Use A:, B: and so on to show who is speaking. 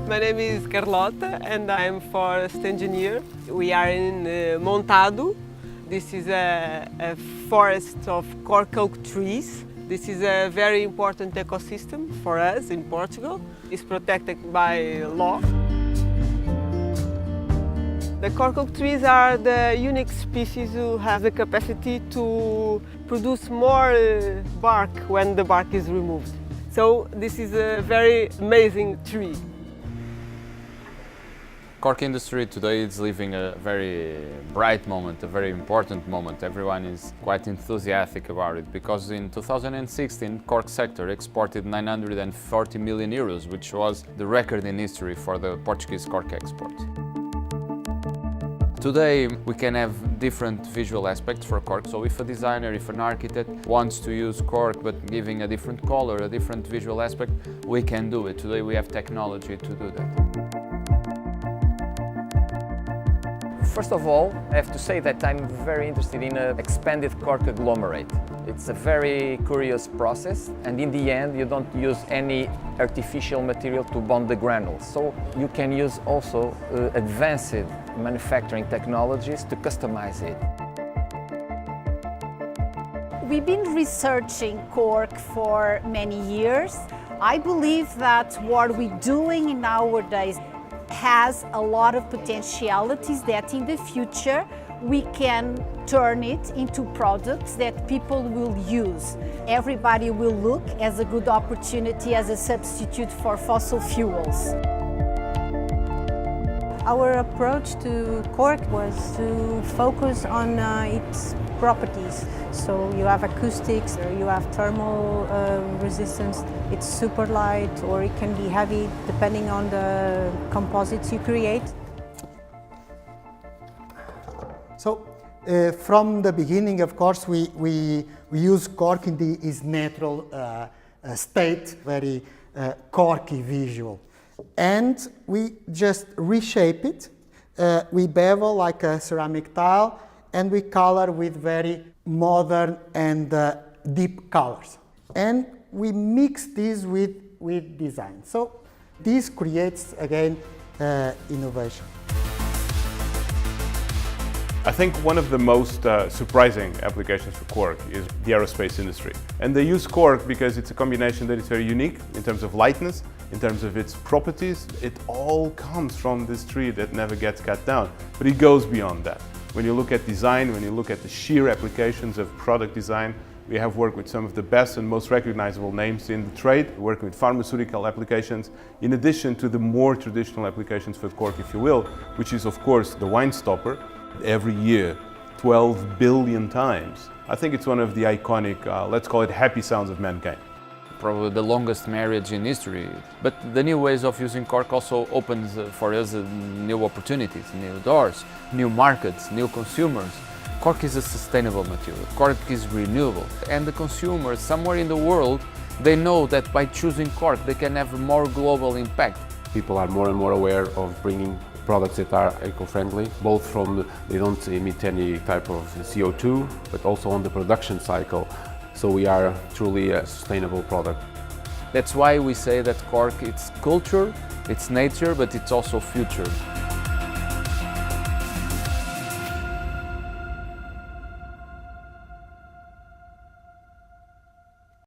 A: My name is Carlota and I'm forest engineer. We are in Montado. This is a forest of cork oak trees. This is a very important ecosystem for us in Portugal. It's protected by law. The cork oak trees are the unique species who have the capacity to produce more bark when the bark is removed. So this is a very amazing tree.
B: Cork industry today is living a very bright moment, a very important moment. Everyone is quite enthusiastic about it because in 2016 Cork sector exported 940 million euros, which was the record in history for the Portuguese cork export. Today we can have different visual aspects for cork, so if a designer, if an architect wants to use cork but giving a different color, a different visual aspect, we can do it. Today we have technology to do that.
C: First of all, I have to say that I'm very interested in an expanded cork agglomerate. It's a very curious process, and in the end you don't use any artificial material to bond the granules. So you can use also advanced manufacturing technologies to customize it.
D: We've been researching cork for many years. I believe that what we're doing nowadays has a lot of potentialities that in the future we can turn it into products that people will use. Everybody will look as a good opportunity as a substitute for fossil fuels.
E: Our approach to cork was to focus on its properties. So you have acoustics, or you have thermal resistance. It's super light or it can be heavy depending on the composites you create.
F: So from the beginning, of course, we use cork in its natural state, very corky visual. And we just reshape it. We bevel like a ceramic tile and we color with very modern and deep colors. And we mix this with design. So this creates, again, innovation.
G: I think one of the most surprising applications for cork is the aerospace industry. And they use cork because it's a combination that is very unique in terms of lightness, in terms of its properties. It all comes from this tree that never gets cut down, but it goes beyond that. When you look at design, when you look at the sheer applications of product design, we have worked with some of the best and most recognizable names in the trade, working with pharmaceutical applications, in addition to the more traditional applications for cork, if you will, which is of course the wine stopper. Every year, 12 billion times. I think it's one of the iconic, let's call it happy sounds of mankind.
B: Probably the longest marriage in history. But the new ways of using cork also opens for us new opportunities, new doors, new markets, new consumers. Cork is a sustainable material. Cork is renewable. And the consumers somewhere in the world, they know that by choosing cork, they can have a more global impact.
H: People are more and more aware of bringing products that are eco-friendly, both from they don't emit any type of CO2, but also on the production cycle. So we are truly a sustainable product.
B: That's why we say that cork, it's culture, it's nature, but it's also future.